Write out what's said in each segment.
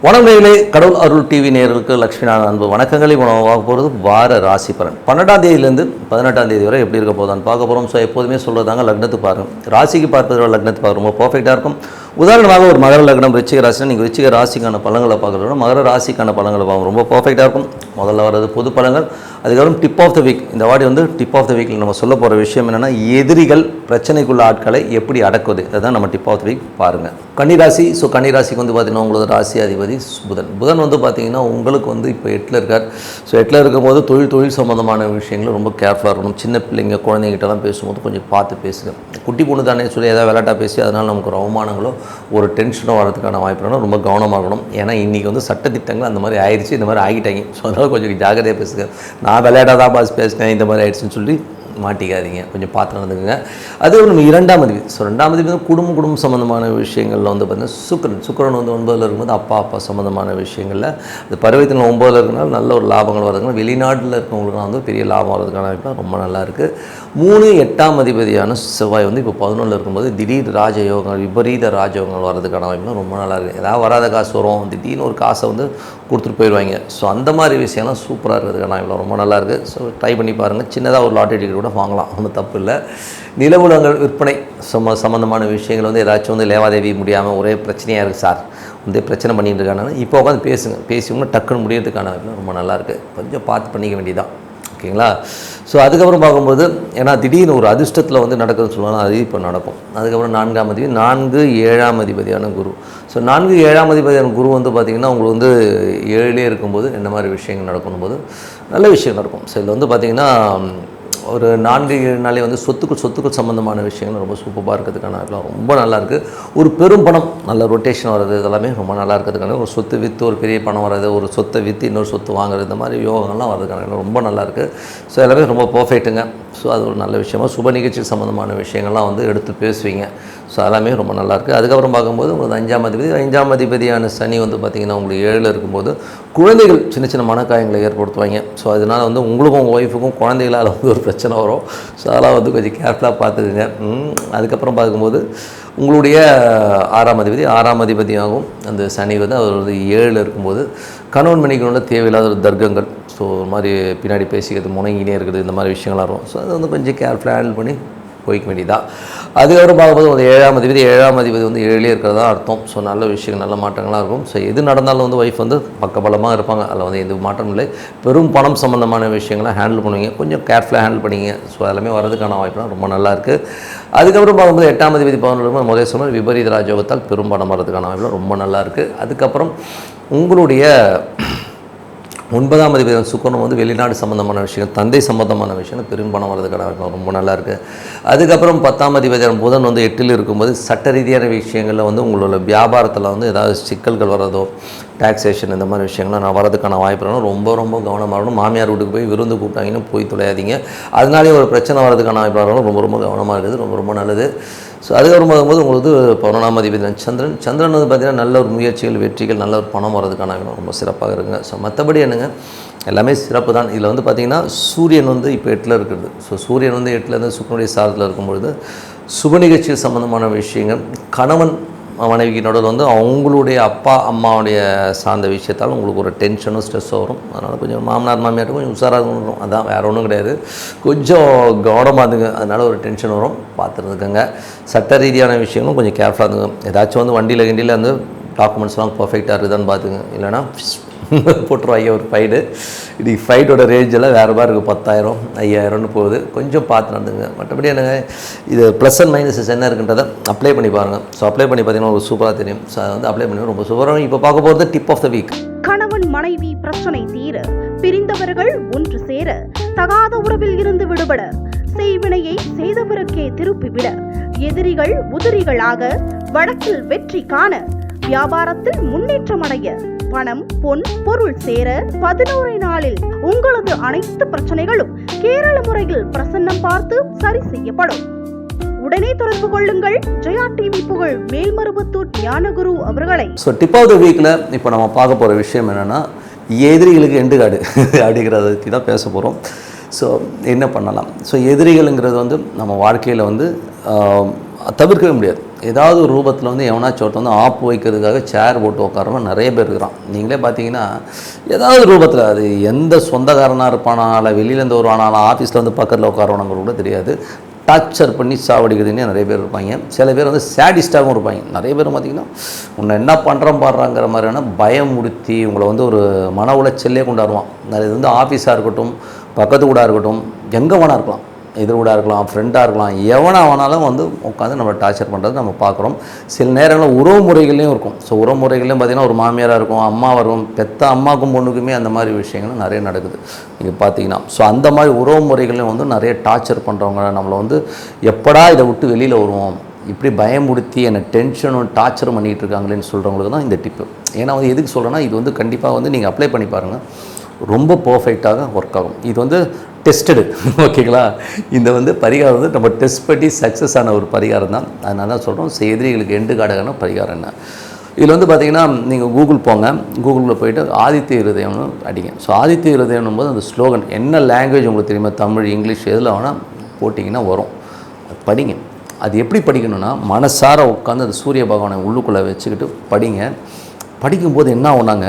வணக்கங்களே, கடவுள் அருள் டிவி நேயர்களுக்கு லட்சுமிநாதன் அன்பு வணக்கங்களை பார்க்க போகிறது வார ராசி பலன் 12ஆம் தேதியிலேருந்து 18ஆம் தேதி வரை எப்படி இருக்க போதான்னு பார்க்க போகிறோம். ஸோ எப்போதுமே சொல்கிறதாங்க, லக்னத்து பாருங்கள். ராசிக்கு பார்ப்பதை விட லக்னத்து பார்க்க ரொம்ப பர்ஃபெக்டாக இருக்கும். உதாரணமாக ஒரு மகர லக்னம் ரிச்சிக ராசினா நீங்கள் ரிச்சிக ராசிக்கான பலன்களை பார்க்குறத விட மகர ராசிக்கான பலன்களை பார்க்க ரொம்ப பர்ஃபெக்டாக இருக்கும். முதல்ல வர்றது பொது பலன்கள், அதுக்கப்புறம் டிப் ஆஃப் த வீக். இந்த வாடி டிப் ஆஃப் த வீக்கில் நம்ம சொல்ல போகிற விஷயம் என்னென்னா, எதிரிகள் பிரச்சனைக்குள்ள ஆட்களை எப்படி அடக்குவது, அதுதான் நம்ம டிப் ஆஃப் த வீக் பாருங்கள். கன்னிராசி. ஸோ கன்னிராசிக்கு பார்த்திங்கன்னா உங்களோட ராசி அதிபதி புதன் பார்த்திங்கன்னா உங்களுக்கு இப்போ 8ல் இருக்கார். ஸோ 8ல் இருக்கும்போது தொழில் சம்மந்தமான விஷயங்களும் ரொம்ப கேர்ஃபுல்லாக இருக்கணும். சின்ன பிள்ளைங்க குழந்தைங்கிட்டலாம் பேசும்போது கொஞ்சம் பார்த்து பேசுங்க. குட்டி பொண்ணு தானே சொல்லி ஏதாவது விளையாட்டாக பேசி அதனால் நமக்கு ஒரு அவமானங்களோ ஒரு டென்ஷனோ வரதுக்கான வாய்ப்புனா ரொம்ப கவனமாக இருக்கணும். ஏன்னா இன்றைக்கி சட்டத்திட்டங்கள் அந்த மாதிரி ஆயிடுச்சு, இந்த மாதிரி ஆகிட்டாங்க. ஸோ அதனால் கொஞ்சம் ஜாகிரதையாக பேசுங்க. நான் விளையாட்டாக தான் பேசினேன், இந்த மாதிரி ஆயிடுச்சுன்னு சொல்லி மாட்டிக்காதீங்க, கொஞ்சம் பார்த்து நடந்துக்குங்க. அதே நம்ம 2ஆம் அதிபதி. ஸோ 2ஆம் அதிபதி குடும்பம் சம்மந்தமான விஷயங்களில் பார்த்திங்கன்னா சுக்கிரன் 9ல் இருக்கும்போது அப்பா சம்மந்தமான விஷயங்களில் இந்த பருவத்தில் 9ல் இருக்கிறனால நல்ல ஒரு லாபங்கள் வரதுனால வெளிநாட்டில் இருக்கவங்களுக்குலாம் பெரிய லாபம் வரதுக்கான வாய்ப்பு ரொம்ப நல்லா இருக்குது. 3 8ஆம் அதிபதியான செவ்வாய் இப்போ 11ல் இருக்கும்போது திடீர் ராஜயோகங்கள், விபரீத ராஜயோகங்கள் வர்றதுக்கான வாய்ப்பு ரொம்ப நல்லா இருக்குது. ஏதாவது வராத காசு வரும், திடீர்னு ஒரு காசை கொடுத்துட்டு போயிடுவாங்க. ஸோ அந்த மாதிரி விஷயம்லாம் சூப்பராக இருக்கிறதுக்கான வாய்ப்பு ரொம்ப நல்லா இருக்குது. ஸோ ட்ரை பண்ணி பாருங்கள். சின்னதாக ஒரு லாட்டரி டிக்கெட் கூட வாங்கலாம், ஒன்றும் தப்பு இல்லை. நிலவுலங்கள் விற்பனை சம்மந்தமான விஷயங்கள் ஏதாச்சும் லேவாதேவி முடியாமல் ஒரே பிரச்சனையாக இருக்குது சார், பிரச்சனை பண்ணிட்டு இருக்காங்க. இப்போ உட்காந்து பேசி டக்குன்னு முடியறதுக்கான ரொம்ப நல்லாயிருக்கு. கொஞ்சம் பார்த்து பண்ணிக்க வேண்டியதான், ஓகேங்களா? ஸோ அதுக்கப்புறம் பார்க்கும்போது ஏன்னா திடீர்னு ஒரு அதிர்ஷ்டத்தில் நடக்குதுன்னு சொல்லுவாங்க, அது இப்போ நடக்கும். அதுக்கப்புறம் 4ஆம் அதிபதி 4 7ஆம் அதிபதியான குரு. ஸோ 4 7ஆம் அதிபதியான குரு பார்த்திங்கன்னா உங்களுக்கு 7லே இருக்கும்போது என்ன மாதிரி விஷயங்கள் நடக்கும் போது நல்ல விஷயம் நடக்கும். ஸோ இதில் பார்த்திங்கன்னா ஒரு 4 7 நாளே சொத்துக்கள் சம்மந்தமான விஷயங்கள் ரொம்ப சூப்பராக இருக்கிறதுக்கான ரொம்ப நல்லாயிருக்கு. ஒரு பெரும் பணம் நல்ல ரொட்டேஷன் வர்றது இதெல்லாமே ரொம்ப நல்லா இருக்கிறதுக்கான ஒரு சொத்து விற்று ஒரு பெரிய பணம் வர்றது, ஒரு சொத்தை விற்று இன்னொரு சொத்து வாங்குறது, இந்த மாதிரி யோகங்கள்லாம் வர்றதுக்கான ரொம்ப நல்லாயிருக்கு. ஸோ எல்லாமே ரொம்ப பர்ஃபெக்ட்டுங்க. ஸோ அது ஒரு நல்ல விஷயமாக சுப நிகழ்ச்சி சம்மந்தமான விஷயங்கள்லாம் எடுத்து பேசுவீங்க. ஸோ எல்லாமே ரொம்ப நல்லாயிருக்கு. அதுக்கப்புறம் பார்க்கும்போது உங்களுக்கு 5ஆம் அதிபதியான சனி பார்த்திங்கன்னா உங்களுக்கு 7ல் இருக்கும்போது குழந்தைகள் சின்ன மனக்காயங்களை ஏற்படுத்துவாங்க. ஸோ அதனால் உங்களுக்கும் உங்கள் ஒய்ஃபுக்கும் குழந்தைகளால் ஒரு பிரச்சனை வரும். ஸோ அதெல்லாம் கொஞ்சம் கேர்ஃபுல்லாக பார்த்துக்குங்க. அதுக்கப்புறம் பார்க்கும்போது உங்களுடைய 6ஆம் அதிபதியாகவும் அந்த சனி அவர் 7ல் இருக்கும்போது கணவன் மனைவிக்குள்ள தேவையில்லாத ஒரு தர்க்கங்கள், ஸோ ஒரு மாதிரி பின்னாடி பேசிக்கிறது, முணங்கினே இருக்குது, இந்த மாதிரி விஷயங்களாக இருக்கும். ஸோ அது கொஞ்சம் கேர்ஃபுல்லாக ஹேண்டில் பண்ணி போய்க்க வேண்டியதான். அதுக்கப்புறம் பார்க்கும்போது 7ஆம் அதிபதி 7லே இருக்கிறதா அர்த்தம். ஸோ நல்ல விஷயங்கள், நல்ல மாற்றங்களாக இருக்கும். ஸோ எது நடந்தாலும் ஒய்ஃப் பக்கபலமாக இருப்பாங்க. அதில் எந்த மாற்றம் இல்லை. பெரும் பணம் சம்மந்தமான விஷயங்களை ஹேண்டில் பண்ணுவீங்க, கொஞ்சம் கேர்ஃபுல்லாக ஹேண்டில் பண்ணிங்க. ஸோ எல்லாமே வரதுக்கான வாய்ப்புலாம் ரொம்ப நல்லாயிருக்கு. அதுக்கப்புறம் பார்க்கும்போது 8ஆம் அதிபதி 11 முதல் சொன்ன விபரீத ராஜயோகத்தால் பெரும் பணம் வரதுக்கான வாய்ப்புலாம் ரொம்ப நல்லாயிருக்கு. அதுக்கப்புறம் உங்களுடைய 9ஆம் அதிபதி சுக்கிரன் வெளிநாடு சம்மந்தமான விஷயங்கள், தந்தை சம்மந்தமான விஷயங்கள் பெரும் பணம் வரதுக்கான ரொம்ப நல்லாயிருக்கு. அதுக்கப்புறம் 10ஆம் அதிபதி புதன் 8ல் இருக்கும்போது சட்ட ரீதியான விஷயங்களில் உங்களோட வியாபாரத்தில் ஏதாவது சிக்கல்கள் வர்றதோ, டாக்ஸேஷன், இந்த மாதிரி விஷயங்கள்லாம் வரதுக்கான வாய்ப்புலாம் ரொம்ப கவனமாக இருக்கணும். மாமியார் வீட்டுக்கு போய் விருந்து கூப்பிட்டாங்கன்னு போய் தொலையாதீங்க. அதனாலே ஒரு பிரச்சனை வரதுக்கான வாய்ப்பு ரொம்ப கவனமாக இருக்குது. ரொம்ப நல்லது. ஸோ அதுக்கப்புறம் பார்க்கும்போது உங்களுக்கு 11ஆம் அதிபதி சந்திரன் பார்த்திங்கன்னா நல்ல ஒரு முயற்சிகள், வெற்றிகள், நல்ல ஒரு பணம் வரதுக்கான ரொம்ப சிறப்பாக இருக்குங்க. ஸோ மற்றபடி என்னங்க, எல்லாமே சிறப்பு தான். இதில் பார்த்திங்கன்னா சூரியன் இப்போ 8ல் இருக்கிறது. ஸோ சூரியன் 8லேருந்து சுக்கிரனுடைய சாரத்தில் இருக்கும்பொழுது சுப நிகழ்ச்சிகள் சம்மந்தமான விஷயங்கள், கணவன் மனைவிக்கு நடுவில் அவங்களுடைய அப்பா அம்மாவுடைய சார்ந்த விஷயத்தால் உங்களுக்கு ஒரு டென்ஷனும் ஸ்ட்ரெஸ்ஸும் வரும். அதனால் கொஞ்சம் மாமனார் மாமியார்ட்டு கொஞ்சம் உஷாராக இருக்கணும். அதான் வேறு ஒன்றும் கிடையாது. கொஞ்சம் கவனமாக இருந்துங்க. அதனால் ஒரு டென்ஷன் வரும், பார்த்துருந்துக்கங்க. சட்ட ரீதியான விஷயங்களும் கொஞ்சம் கேர்ஃபுல்லாக இருந்துங்க. ஏதாச்சும் வண்டியில் டாக்குமெண்ட்ஸ்லாம் பர்ஃபெக்டாக இருக்குதான்னு பார்த்துங்க. இல்லைனா போட்டுருவாங்க ஒரு ஃபைடு. இன்றைக்கி ஃபைட்டோட ரேஞ்செல்லாம் வேறு மாதிரி இருக்குது, 10,000 5,000ன்னு போகுது. கொஞ்சம் பார்த்து நடந்துங்க. மற்றபடி என்னங்க, இது ப்ளஸ் அண்ட் மைனஸஸ் என்ன இருக்குன்றதை அப்ளை பண்ணி பாருங்கள். ஸோ அப்ளை பண்ணி பார்த்தீங்கன்னா ஒரு சூப்பராக தெரியும். ஸோ அதை அப்ளை பண்ணி ரொம்ப சூப்பராக. இப்போ பார்க்க போகிறது டிப் ஆஃப் த வீக். கணவன் மனைவி பிரச்சனை தீர, பிரிந்தவர்கள் ஒன்று சேர, தகாத உறவில் இருந்து விடுபட, செய்வினையை செய்தவருக்கே திருப்பிவிட, எதிரிகள் உதிரிகளாக, வழக்கில் வெற்றி காண, வியாபாரத்தில் முன்னேற்றம் அடைய, பணம் பொன் பொருள் சேர 11 நாளில் உங்களது அனைத்து பிரச்சனைகளும் கேரள முறையில் பிரசன்னம் பார்த்து சரி செய்யப்படும். உடனே தொடர்பு கொள்ளுங்கள் ஜெயா டிவி புகழ் மேல்மருவத்தூர் ஞானகுரு அவர்களை. ஸோ டிப் ஆஃப் த வீக்கில் இப்போ நம்ம பார்க்க போகிற விஷயம் என்னென்னா, எதிரிகளுக்கு எண்டு காடு அப்படிங்கிறத பற்றி தான் பேச போகிறோம். ஸோ என்ன பண்ணலாம்? ஸோ எதிரிகள்ங்கிறது நம்ம வாழ்க்கையில் தவிர்க்கவே முடியாது. ஏதாவது ஒரு ரூபத்தில் வந்து எவனாச்சும் ஒருத்தன் வந்து ஆப்பு வைக்கிறதுக்காக சேர் போட்டு உட்காரவன் நிறைய பேர் இருக்கிறான். நீங்களே பார்த்தீங்கன்னா ஏதாவது ரூபத்தில் அது எந்த சொந்தக்காரனாக இருப்பானா, இல்லை வெளியிலேருந்து வருவானா, ஆஃபீஸில் வந்து பக்கத்தில் உட்காரவனங்க கூட தெரியாது, டார்ச்சர் பண்ணி சாவடிக்கிறதுனே நிறைய பேர் இருப்பாங்க. சில பேர் வந்து சேடிஸ்டாகவும் இருப்பாங்க. நிறைய பேர் பார்த்திங்கன்னா உன்னை என்ன பண்ணுறோம் பாடுறாங்கிற மாதிரியான பயமுறுத்தி உங்களை வந்து ஒரு மன உளைச்சல்லே கொண்டாடுவான். அது வந்து ஆஃபீஸாக இருக்கட்டும், பக்கத்து கூட இருக்கட்டும், எங்கே வேணா இருக்கலாம், எதிர் கூட இருக்கலாம், ஃப்ரெண்டாக இருக்கலாம், எவனா வேணாலும் வந்து உட்காந்து நம்ம டார்ச்சர் பண்ணுறது நம்ம பார்க்குறோம். சில நேரங்களில் உறவு முறைகள்லையும் இருக்கும். ஸோ உறவு முறைகள்லையும் பார்த்திங்கன்னா ஒரு மாமியாராக இருக்கும், அம்மாவாக இருக்கும், பெத்த அம்மாவுக்கும் பொண்ணுக்குமே அந்த மாதிரி விஷயங்களும் நிறைய நடக்குது நீங்கள் பார்த்தீங்கன்னா. ஸோ அந்த மாதிரி உறவு முறைகளையும் வந்து நிறைய டார்ச்சர் பண்ணுறவங்க நம்மளை வந்து எப்படா இதை விட்டு வெளியில் வருவோம், இப்படி பயமுடுத்தி என்னை டென்ஷனும் டார்ச்சரும் பண்ணிகிட்டு இருக்காங்களேன்னு சொல்கிறவங்களுக்கு தான் இந்த டிப்பு. ஏன்னா வந்து எதுக்கு சொல்கிறேன்னா, இது வந்து கண்டிப்பாக வந்து நீங்கள் அப்ளை பண்ணி பாருங்கள், ரொம்ப பர்ஃபெக்டாக ஒர்க் ஆகும். இது வந்து டெஸ்டடு, ஓகேங்களா. இந்த வந்து பரிகாரம் வந்து நம்ம டெஸ்ட் பண்ணி சக்ஸஸ் ஆன ஒரு பரிகாரம் தான். அதனால தான் சொல்கிறோம், எதிரிகளுக்கு எண்டு காடகான பரிகாரம் என்ன. இதில் வந்து பார்த்திங்கன்னா நீங்கள் கூகுள் போங்க, கூகுளில் போய்ட்டு ஆதித்ய இருதயம்னு அடிங்க. ஸோ ஆதித்ய இருதயம்னும் போது அந்த ஸ்லோகன் என்ன லாங்குவேஜ் உங்களுக்கு தெரியுமா, தமிழ், இங்கிலீஷ் எதில் வேணால் போட்டிங்கன்னா வரும், அது படிங்க. அது எப்படி படிக்கணும்னா, மனசார உட்காந்து அந்த சூரிய பகவானை உள்ளுக்குள்ளே வச்சுக்கிட்டு படிங்க. படிக்கும்போது என்ன ஆகுனாங்க,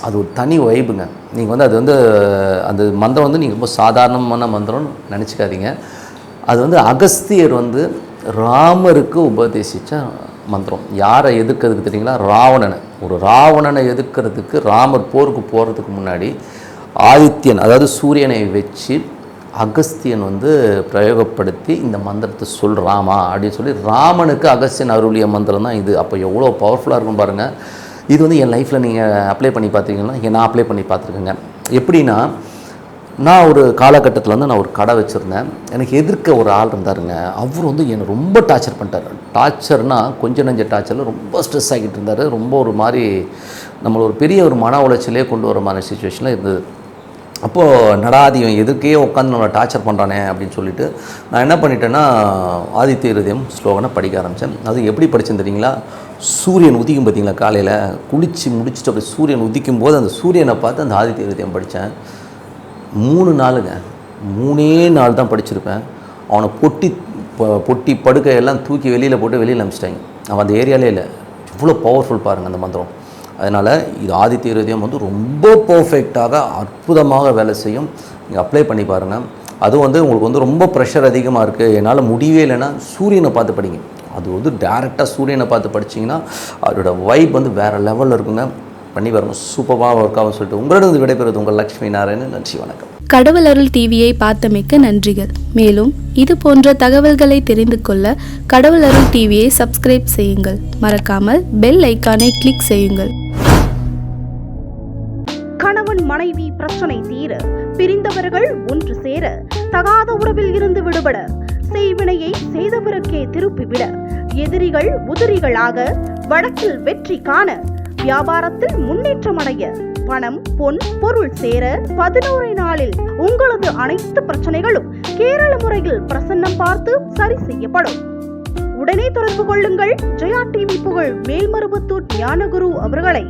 அது ஒரு தனி வைப்புங்க. நீங்கள் வந்து அது வந்து அந்த மந்திரம் வந்து நீங்கள் ரொம்ப சாதாரணமான மந்திரம்னு நினச்சிக்காதீங்க. அது வந்து அகஸ்தியர் வந்து ராமருக்கு உபதேசித்த மந்திரம். யாரை எதிர்க்கிறதுக்கு தெரியுங்களா, ராவணனை. ஒரு ராவணனை எதிர்க்கிறதுக்கு ராமர் போருக்கு போகிறதுக்கு முன்னாடி ஆதித்யன், அதாவது சூரியனை வச்சு அகஸ்தியன் வந்து பிரயோகப்படுத்தி இந்த மந்திரத்தை சொல்கிறாமா அப்படின்னு சொல்லி ராமனுக்கு அகஸ்தியன் அருளிய மந்திரம் தான் இது. அப்போ எவ்வளோ பவர்ஃபுல்லாக இருக்கும் பாருங்கள். இது வந்து என் லைஃப்பில் நீங்கள் அப்ளை பண்ணி பார்த்தீங்கன்னா, நான் அப்ளை பண்ணி பார்த்துருக்கேங்க. எப்படின்னா, நான் ஒரு காலகட்டத்தில் வந்து நான் ஒரு கடை வச்சுருந்தேன். எனக்கு எதிர்க்க ஒரு ஆள் இருந்தாருங்க. அவர் வந்து என்னை ரொம்ப டார்ச்சர் பண்ணிட்டார். டார்ச்சர்னால் கொஞ்சம் நஞ்ச டார்ச்சரில் ரொம்ப ஸ்ட்ரெஸ் ஆகிட்டு இருந்தார். ரொம்ப ஒரு மாதிரி நம்மளை ஒரு பெரிய ஒரு மன உளைச்சலே கொண்டு வர மாதிரி சுச்சுவேஷனில் இருந்தது. அப்போது நடாதியம் எதுக்கே உட்காந்து நம்மளை டார்ச்சர் பண்ணுறானே அப்படின்னு சொல்லிட்டு நான் என்ன பண்ணிட்டேன்னா, ஆதித்ய இருதயம் ஸ்லோகனை படிக்க ஆரம்பித்தேன். அது எப்படி படித்தேன்னு தெரியுங்களா, சூரியன் உதிக்கும் பார்த்தீங்களா, காலையில் குளித்து முடிச்சுட்டு அப்படி சூரியன் உதிக்கும் போது அந்த சூரியனை பார்த்து அந்த ஆதித்ய இருதயம் படித்தேன். 3 நாளுங்க, 3 நாள் தான் படிச்சிருப்பேன். அவனை பொட்டி படுக்கையெல்லாம் தூக்கி வெளியில் போட்டு வெளியில் அனுப்பிச்சிட்டாங்க. அவன் அந்த ஏரியாலே இல்லை. இவ்வளோ பவர்ஃபுல் பாருங்கள் அந்த மந்திரம். அதனால் இது ஆதித்ய இருதயம் வந்து ரொம்ப பர்ஃபெக்டாக அற்புதமாக வேலை செய்யும். நீங்கள் அப்ளை பண்ணி பாருங்கள். அதுவும் வந்து உங்களுக்கு வந்து ரொம்ப ப்ரெஷர் அதிகமாக இருக்குது, என்னால் முடியவே இல்லைன்னா சூரியனை பார்த்து படிங்க. அது வந்து டேரெக்டாக சூரியனை பார்த்து படிச்சிங்கன்னா அதோட வைப் வந்து வேறு லெவலில் இருக்குங்க. பண்ணி பாருங்கள், சூப்பராக ஒர்க் ஆகும் சொல்லிட்டு உங்களிடம் விடைபெறுவது உங்கள் லக்ஷ்மி நாராயணன். நன்றி, வணக்கம். கடவுள் அருள் டிவியை பார்த்தமைக்க நன்றிகள். மேலும் இது போன்ற தகவல்களை தெரிந்து கொள்ள கடவுள் அருள் டிவியை சப்ஸ்கிரைப் செய்யுங்கள். மறக்காமல் பெல் ஐக்கானை கிளிக் செய்யுங்கள். கணவன் மனைவி பிரச்சனை தீர, பிரிந்தவர்கள் ஒன்று சேர, தகாத உறவில் இருந்து விடுபட, செய்வினையை செய்தவருக்கே திருப்பிவிட, எதிரிகள் உதிரிகளாக, வழக்கில் வெற்றி காண, வியாபாரத்தில் முன்னேற்றம் அடைய, பணம் பொன் பொருள் சேர 11 நாளில் உங்களது அனைத்து பிரச்சனைகளும் கேரள முறையில் பிரசன்னம் பார்த்து சரி செய்யப்படும். உடனே தொடர்பு கொள்ளுங்கள் ஜெயா டிவி புகழ் மேல்மருவத்தூர் ஞானகுரு அவர்களை.